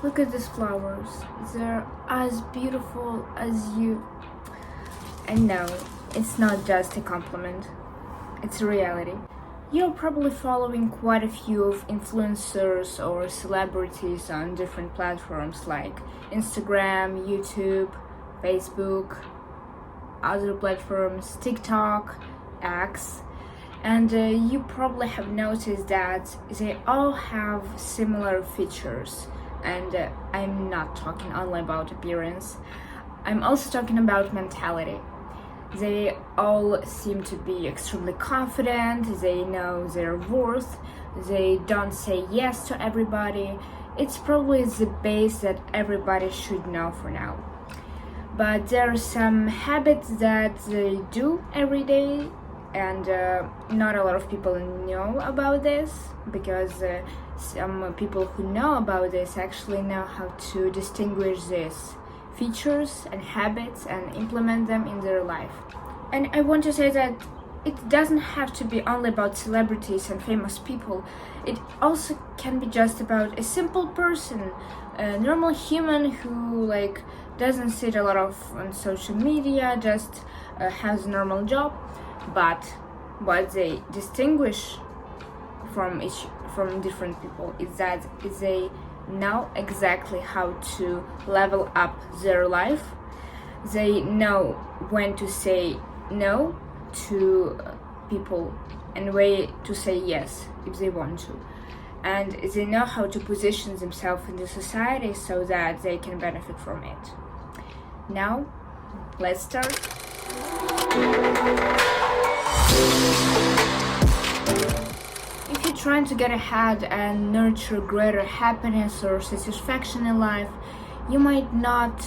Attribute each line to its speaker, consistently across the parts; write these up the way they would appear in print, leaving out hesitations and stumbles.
Speaker 1: Look at these flowers. They're as beautiful as you. And no, it's not just a compliment. It's a reality. You're probably following quite a few of influencers or celebrities on different platforms like Instagram, YouTube, Facebook, other platforms, TikTok, X, and you probably have noticed that they all have similar features. And I'm not talking only about appearance, I'm also talking about mentality. They all seem to be extremely confident, they know their worth, they don't say yes to everybody. It's probably the base that everybody should know for now. But there are some habits that they do every day, and not a lot of people know about this, because some people who know about this actually know how to distinguish these features and habits and implement them in their life. And I want to say that it doesn't have to be only about celebrities and famous people. It also can be just about a simple person, a normal human who doesn't sit a lot of on social media, just has a normal job. But what they distinguish from different people is that they know exactly how to level up their life. They know when to say no to people and way to say yes if they want to, and they know how to position themselves in the society so that they can benefit from it. Now let's start. If you're trying to get ahead and nurture greater happiness or satisfaction in life, you might not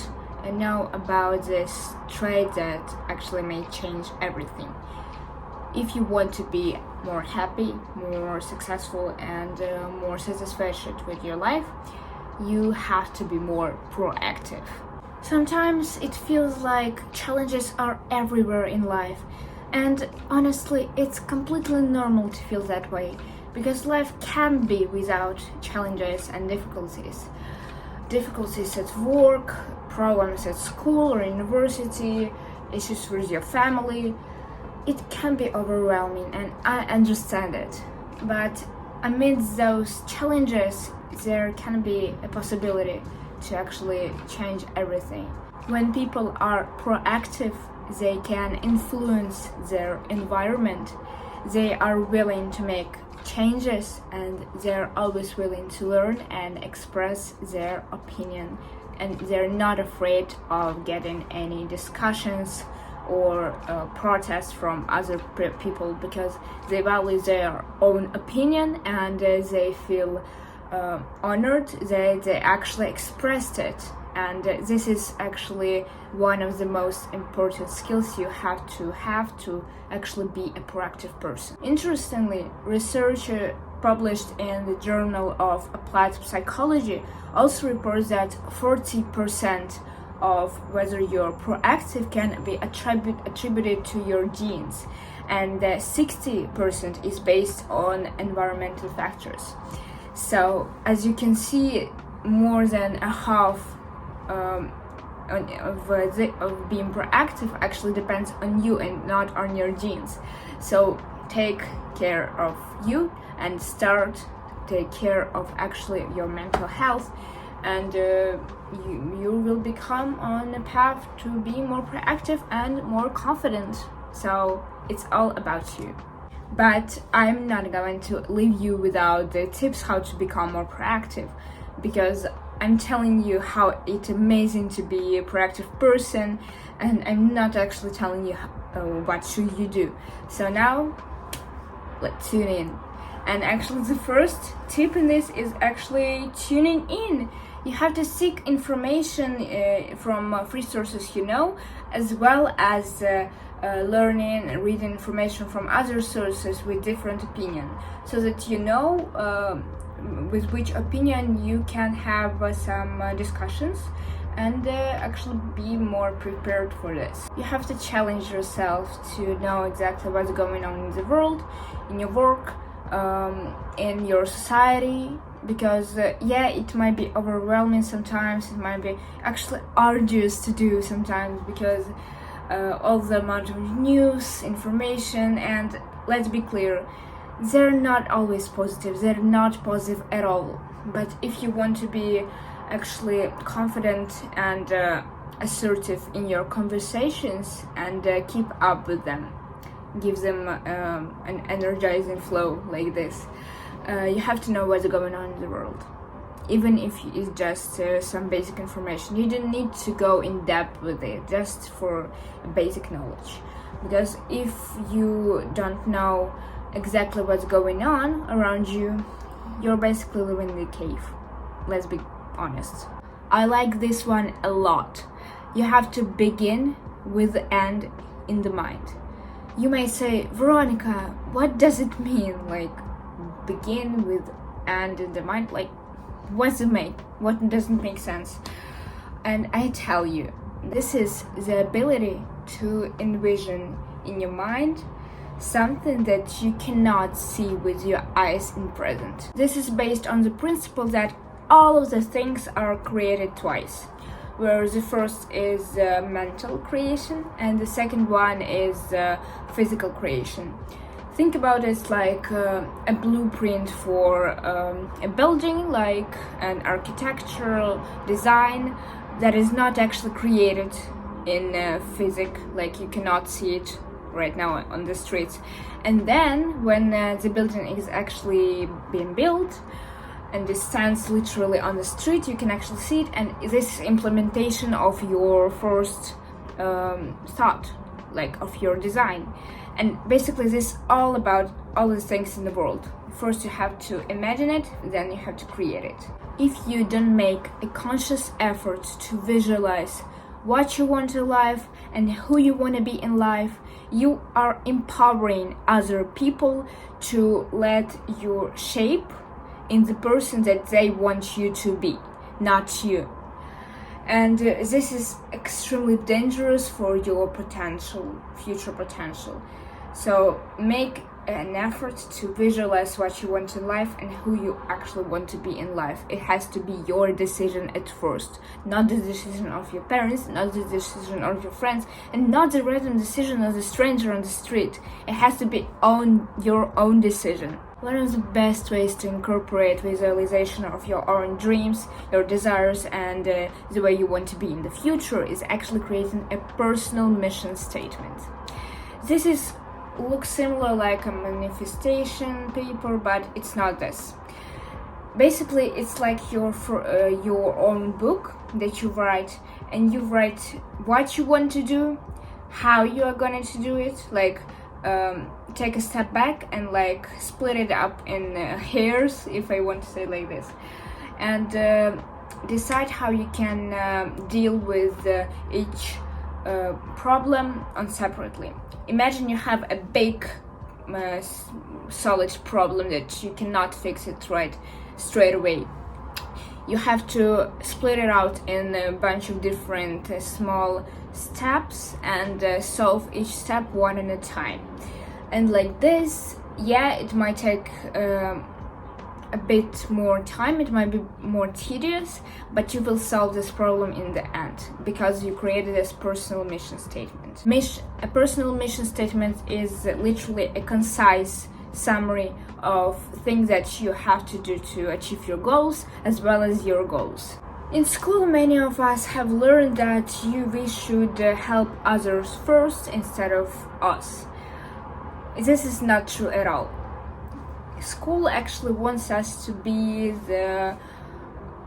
Speaker 1: know about this trait that actually may change everything. If you want to be more happy, more successful, and more satisfied with your life, you have to be more proactive. Sometimes it feels like challenges are everywhere in life, and honestly, it's completely normal to feel that way, because life can't be without challenges and difficulties. Difficulties at work, problems at school or university, issues with your family. It can be overwhelming, and I understand it. But amidst those challenges, there can be a possibility to actually change everything. When people are proactive, they can influence their environment. They are willing to make changes, and they're always willing to learn and express their opinion, and they're not afraid of getting any discussions or protests from other people, because they value their own opinion, and they feel honored that they actually expressed it. And this is actually one of the most important skills you have to actually be a proactive person. Interestingly, research published in the Journal of Applied Psychology also reports that 40% of whether you're proactive can be attributed to your genes, and 60% is based on environmental factors. So as you can see, more than a half of being proactive actually depends on you and not on your genes. So take care of you and take care of actually your mental health, and you will become on a path to be more proactive and more confident. So it's all about you. But I'm not going to leave you without the tips how to become more proactive, because I'm telling you how it's amazing to be a proactive person, and I'm not actually telling you what should you do. So now let's tune in. And actually the first tip in this is actually tuning in. You have to seek information from free sources you know, as well as learning and reading information from other sources with different opinion, so that you know with which opinion you can have some discussions and actually be more prepared for this. You have to challenge yourself to know exactly what's going on in the world, in your work, in your society, because yeah, it might be overwhelming sometimes, it might be actually arduous to do sometimes, because all the amount of news, information, and let's be clear, they're not always positive, they're not positive at all. But if you want to be actually confident and assertive in your conversations and keep up with them, give them an energizing flow like this, you have to know what's going on in the world. Even if it's just some basic information, you don't need to go in depth with it, just for basic knowledge. Because if you don't know exactly what's going on around you, you're basically living in a cave. Let's be honest. I like this one a lot. You have to begin with the end in the mind. You may say, Veronica, what does it mean? Like, begin with end in the mind? Like, what doesn't make sense? And I tell you, this is the ability to envision in your mind something that you cannot see with your eyes in present. This is based on the principle that all of the things are created twice, where the first is mental creation and the second one is physical creation. Think about it like a blueprint for a building, like an architectural design that is not actually created in physics, like you cannot see it right now on the streets. And then when the building is actually being built and it stands literally on the street, you can actually see it, and this is implementation of your first thought, like of your design. And basically this is all about all the things in the world. First you have to imagine it, then you have to create it. If you don't make a conscious effort to visualize what you want in life and who you want to be in life, you are empowering other people to let you shape in the person that they want you to be, not you. And this is extremely dangerous for your future potential. So make an effort to visualize what you want in life and who you actually want to be in life. It has to be your decision at first, not the decision of your parents, not the decision of your friends, and not the random decision of the stranger on the street. It has to be your own decision. One of the best ways to incorporate visualization of your own dreams, your desires, and the way you want to be in the future is actually creating a personal mission statement. This looks similar like a manifestation paper, but it's not this. Basically, it's like your own book that you write, and you write what you want to do, how you are going to do it, like take a step back and like split it up in hairs, if I want to say like this, and decide how you can deal with each problem separately. Imagine you have a big solid problem that you cannot fix it straight away. You have to split it out in a bunch of different small steps and solve each step one at a time. And like this, yeah, it might take a bit more time, it might be more tedious, but you will solve this problem in the end because you created this personal mission statement. A personal mission statement is literally a concise summary of things that you have to do to achieve your goals as well as your goals. In school, many of us have learned that we should help others first instead of us. This is not true at all. School actually wants us to be the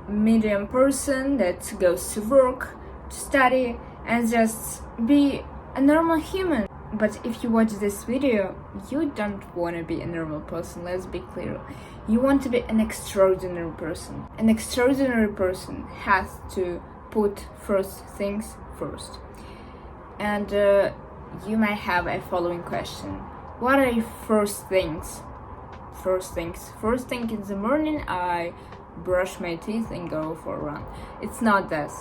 Speaker 1: medium person that goes to work, to study, and just be a normal human. But if you watch this video, you don't want to be a normal person, let's be clear. You want to be an extraordinary person. An extraordinary person has to put first things first. And you might have a following question. What are your first things? First thing in the morning, I brush my teeth and go for a run. It's not that.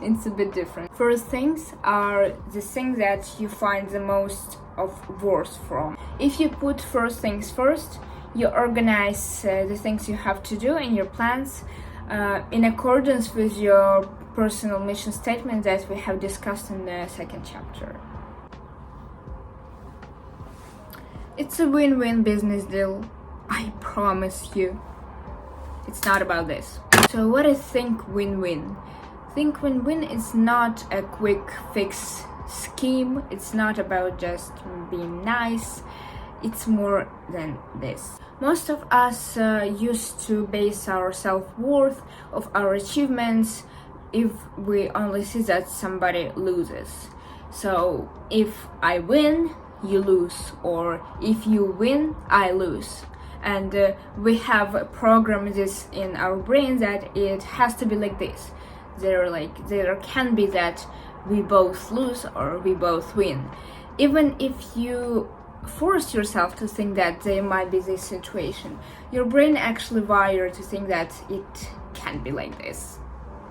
Speaker 1: It's a bit different. First things are the things that you find the most of worth from. If you put first things first, You organize the things you have to do in your plans in accordance with your personal mission statement that we have discussed in the second chapter. It's a win-win business deal, I promise you. It's not about this. So what is think win-win? Think win-win is not a quick fix scheme. It's not about just being nice. It's more than this. Most of us used to base our self-worth of our achievements if we only see that somebody loses. So if I win, you lose, or if you win, I lose. And we have programmed this in our brain that it has to be like this. There can be that we both lose or we both win. Even if you force yourself to think that there might be this situation, your brain actually wired to think that it can't be like this.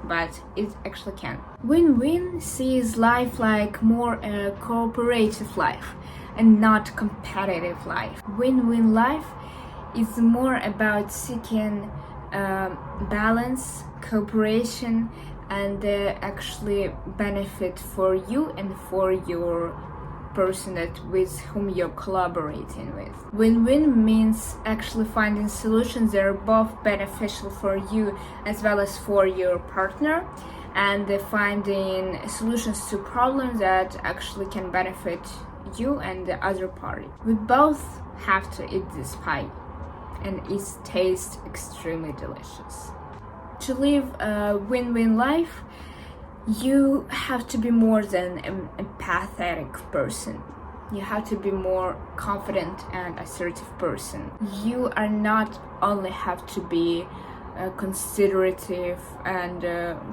Speaker 1: But it actually can. Win-win sees life like more a cooperative life and not competitive life. Win-win life is more about seeking balance, cooperation, and actually benefit for you and for your person with whom you're collaborating with. Win-win means actually finding solutions that are both beneficial for you as well as for your partner, and finding solutions to problems that actually can benefit you and the other party. We both have to eat this pie, and it tastes extremely delicious. To live a win-win life, you have to be more than a empathetic person. You have to be more confident and assertive person. You are not only have to be a considerative and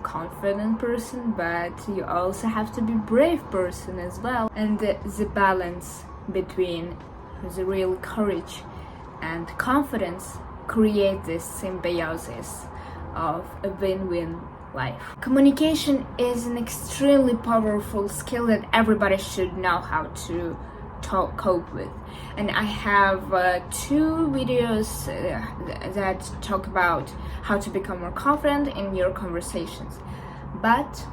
Speaker 1: confident person, but you also have to be brave person as well. And the balance between the real courage and confidence create this symbiosis of a win-win life. Communication is an extremely powerful skill that everybody should know how to cope with. And I have 2 videos that talk about how to become more confident in your conversations. But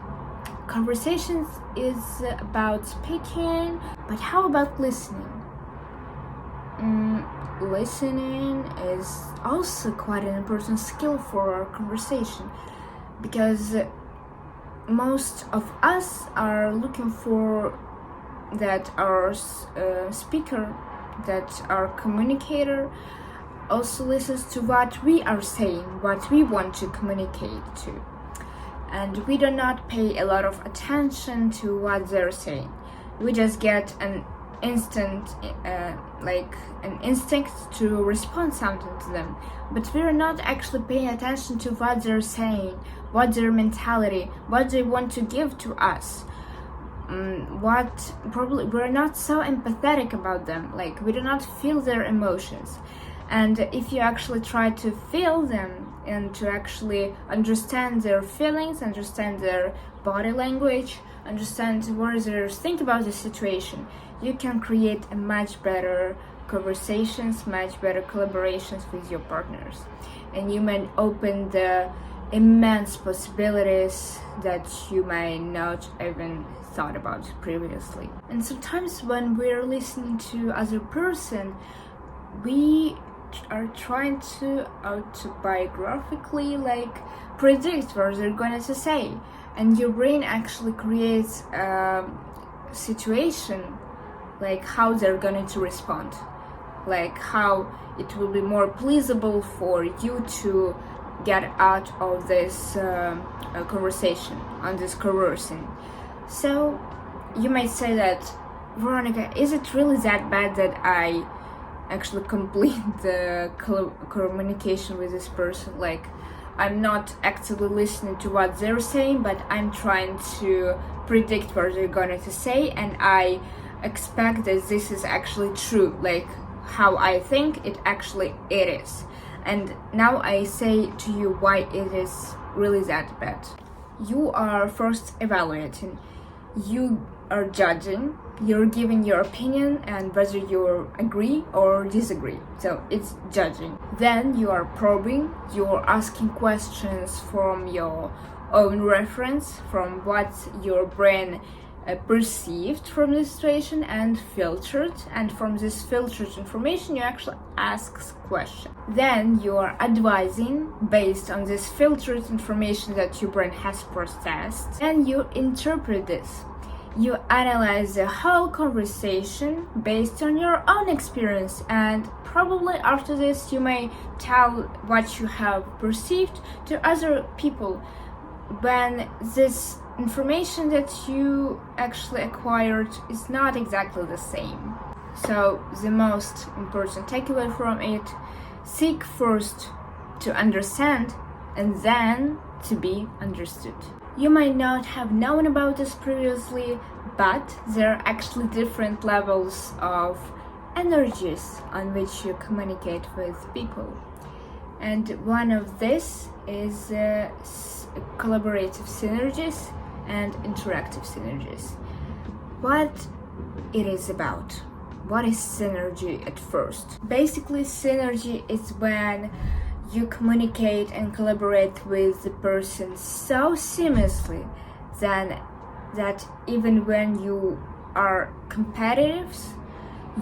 Speaker 1: conversations is about speaking, but how about listening? Listening is also quite an important skill for our conversation, because most of us are looking for that our speaker, that our communicator also listens to what we are saying, what we want to communicate to. And we do not pay a lot of attention to what they're saying. We just get an instinct to respond something to them, but we're not actually paying attention to what they're saying, what their mentality, what they want to give to us. What probably we're not so empathetic about them, like we do not feel their emotions. And if you actually try to feel them and to actually understand their feelings, understand their body language, understand what they think about the situation, you can create a much better conversations, much better collaborations with your partners. And you might open the immense possibilities that you might not even thought about previously. And sometimes when we're listening to other person, we are trying to autobiographically predict what they're going to say, and your brain actually creates a situation like how they're going to respond, like how it will be more pleasable for you to get out of this conversation, on this conversing. So you might say that, Veronica, is it really that bad that I actually complete the communication with this person? Like, I'm not actively listening to what they're saying, but I'm trying to predict what they're going to say, and I expect that this is actually true, like how I think it is. And now I say to you why it is really that bad. You are first evaluating. You are judging, you're giving your opinion and whether you agree or disagree. So it's judging. Then you are probing, you're asking questions from your own reference, from what your brain perceived from the situation and filtered, and from this filtered information you actually ask questions. Then you are advising based on this filtered information that your brain has processed, and you interpret this. You analyze the whole conversation based on your own experience, and probably after this you may tell what you have perceived to other people when this information that you actually acquired is not exactly the same. So the most important takeaway from it: seek first to understand and then to be understood. You might not have known about this previously, but there are actually different levels of energies on which you communicate with people. And one of this is collaborative synergies and interactive synergies. What it is about? What is synergy at first? Basically, synergy is when you communicate and collaborate with the person so seamlessly that even when you are competitors,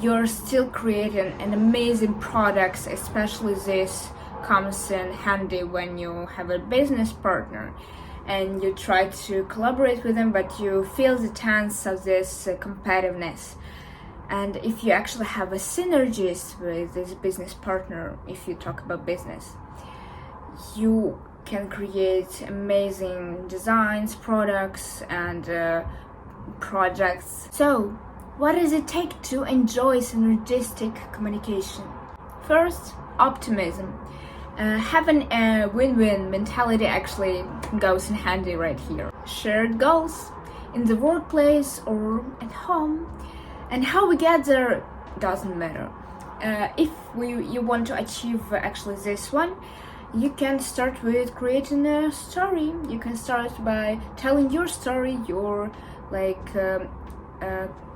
Speaker 1: you're still creating an amazing products. Especially this comes in handy when you have a business partner and you try to collaborate with them, but you feel the tense of this competitiveness. And if you actually have a synergies with this business partner, if you talk about business, you can create amazing designs, products, and projects. So, what does it take to enjoy synergistic communication? First, optimism. Having a win-win mentality actually goes in handy right here. Shared goals in the workplace or at home, and how we get there doesn't matter. If you want to achieve actually this one, you can start with creating a story. You can start by telling your story. You're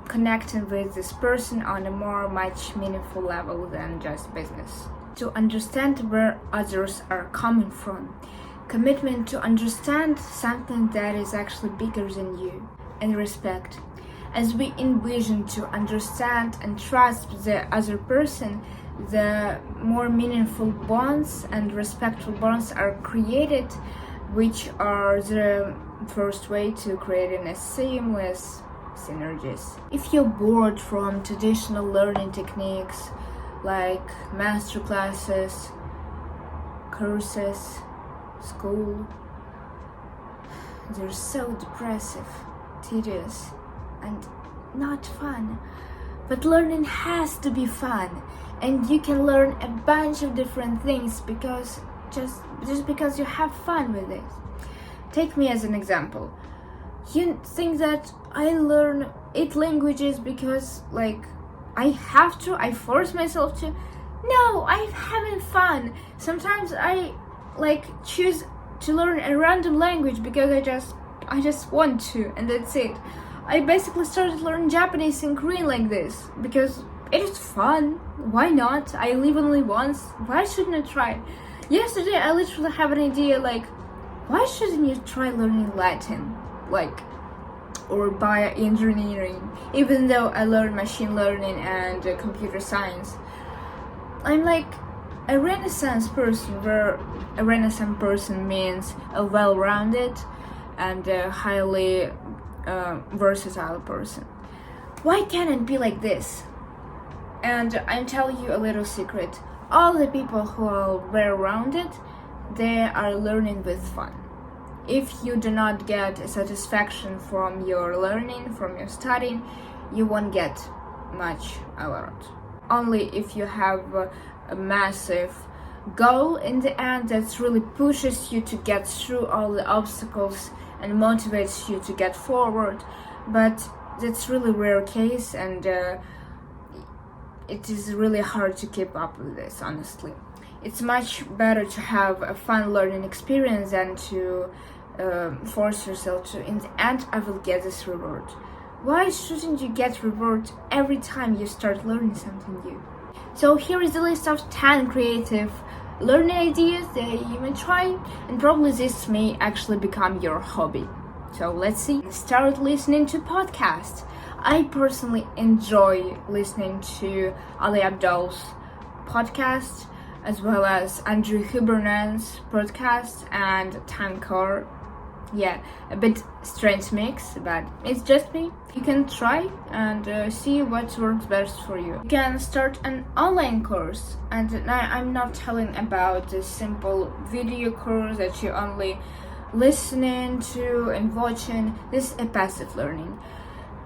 Speaker 1: connecting with this person on a much meaningful level than just business. To understand where others are coming from. Commitment to understand something that is actually bigger than you. And respect. As we envision to understand and trust the other person, the more meaningful bonds and respectful bonds are created, which are the first way to creating a seamless synergies. If you're bored from traditional learning techniques like master classes, courses, school, they're so depressive, tedious, and not fun. But learning has to be fun, and you can learn a bunch of different things because just because you have fun with it. Take me as an example. You think that I learn 8 languages because I force myself to? No, I'm having fun. Sometimes I choose to learn a random language because I just want to, and that's it. I basically started learning Japanese and Korean like this because it is fun. Why not? I live only once. Why shouldn't I try? Yesterday I literally have an idea why shouldn't you try learning Latin? Or bioengineering, even though I learned machine learning and computer science. I'm a Renaissance person, where a Renaissance person means a well-rounded and a highly versatile person. Why can't it be like this? And I'm telling you a little secret. All the people who are well-rounded, they are learning with fun. If you do not get a satisfaction from your learning, from your studying, you won't get much out of it. Only if you have a massive goal in the end that really pushes you to get through all the obstacles and motivates you to get forward. But that's really rare case, and it is really hard to keep up with this, honestly. It's much better to have a fun learning experience than to force yourself to, in the end, I will get this reward. Why shouldn't you get reward every time you start learning something new? So here is the list of 10 creative learning ideas that you may try, and probably this may actually become your hobby. So let's see. Start listening to podcasts. I personally enjoy listening to Ali Abdaal's podcast, as well as Andrew Hubernan's podcast and Tankor. Yeah, a bit strange mix, but it's just me. You can try and see what works best for you. You can start an online course, and I'm not telling about the simple video course that you only listening to and watching. This is a passive learning.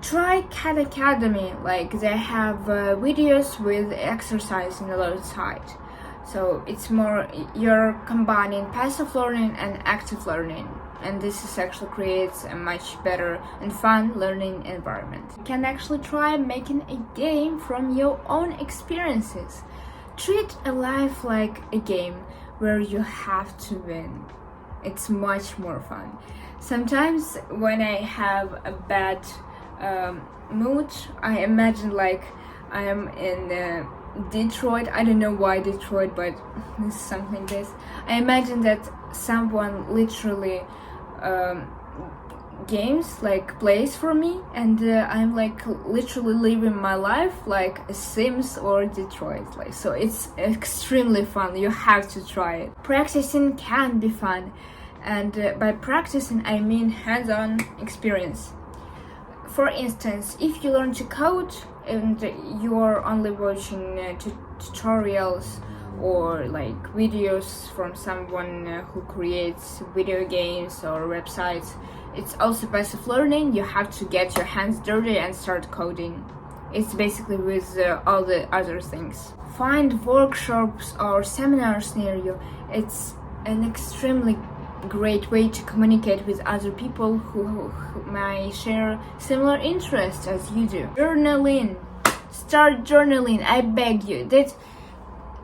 Speaker 1: Try Cat Academy, like they have videos with exercise on the other side. So it's more, you're combining passive learning and active learning, and this is actually creates a much better and fun learning environment. You can actually try making a game from your own experiences. Treat a life like a game where you have to win. It's much more fun. Sometimes when I have a bad mood, I imagine like I am in Detroit. I don't know why Detroit, but this is something like this. I imagine that someone literally games like plays for me, and I'm like literally living my life like a Sims or Detroit. Like, so it's extremely fun. You have to try it. Practicing can be fun, and by practicing I mean hands-on experience. For instance, if you learn to code and you're only watching tutorials or like videos from someone who creates video games or websites, it's also passive learning. You have to get your hands dirty and start coding. It's basically with all the other things. Find workshops or seminars near you. It's an extremely great way to communicate with other people who may share similar interests as you do. Journaling. Start journaling, I beg you. That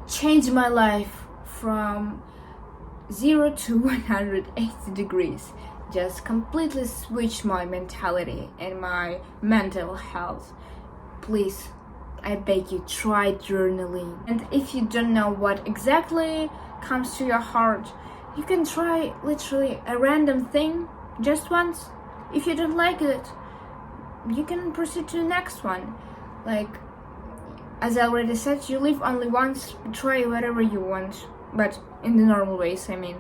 Speaker 1: changed my life from 0 to 180 degrees. Just completely switched my mentality and my mental health. Please, I beg you, try journaling. And if you don't know what exactly comes to your heart, you can try literally a random thing just once. If you don't like it, you can proceed to the next one. Like, as I already said, you live only once. Try whatever you want, but in the normal ways. I mean,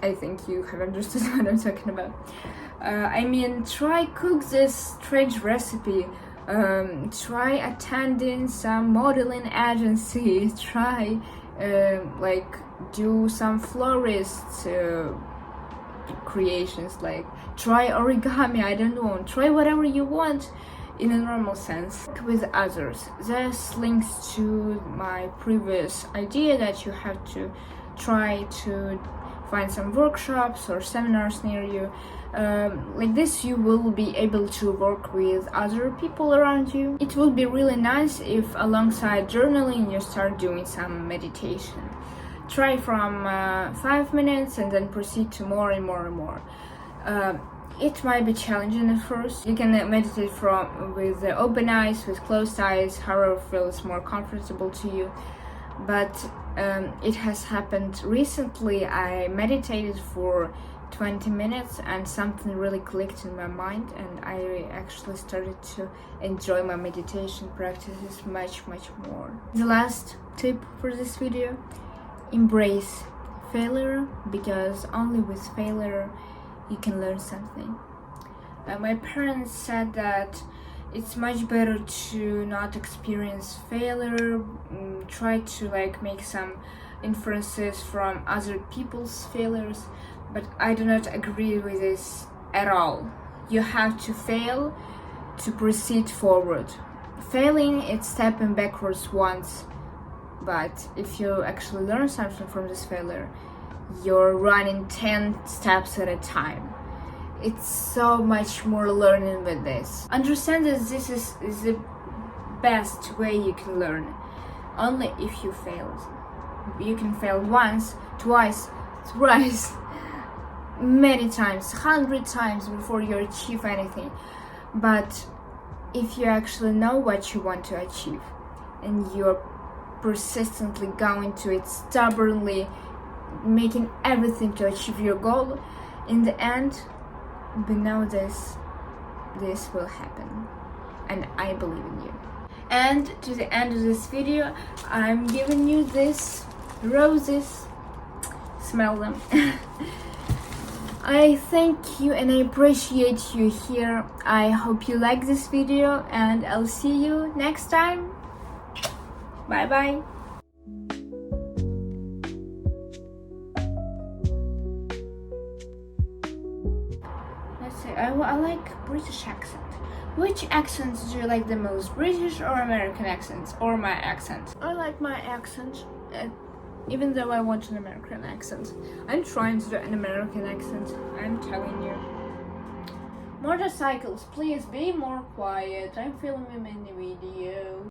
Speaker 1: I think you have understood what I'm talking about. Try cook this strange recipe. Try attending some modeling agency. Try do some florist creations. Like, try origami. I don't know. Try whatever you want in a normal sense with others. This links to my previous idea that you have to try to find some workshops or seminars near you. Like this, you will be able to work with other people around you. It will be really nice if alongside journaling you start doing some meditation. Try from 5 minutes and then proceed to more and more and more. It might be challenging at first. You can meditate with open eyes, with closed eyes, however feels more comfortable to you. But it has happened recently. I meditated for 20 minutes and something really clicked in my mind, and I actually started to enjoy my meditation practices much more. The last tip for this video: embrace failure, because only with failure you can learn something. My parents said that it's much better to not experience failure. Try to make some inferences from other people's failures, but I do not agree with this at all. You have to fail to proceed forward. Failing, it's stepping backwards once, but if you actually learn something from this failure, you're running 10 steps at a time. It's so much more learning with this. Understand that this is the best way you can learn. Only if you failed. You can fail once, twice, thrice, many times, 100 times before you achieve anything. But if you actually know what you want to achieve and you're persistently going to it, stubbornly making everything to achieve your goal, in the end, we know this will happen, and I believe in you. And to the end of this video, I'm giving you these roses. Smell them. I thank you and I appreciate you here. I hope you like this video, and I'll see you next time. Bye bye. Let's see, I like British accent. Which accents do you like the most, British or American accents, or my accent? I like my accent, even though I want an American accent. I'm trying to do an American accent, I'm telling you. Motorcycles, please be more quiet. I'm filming a video.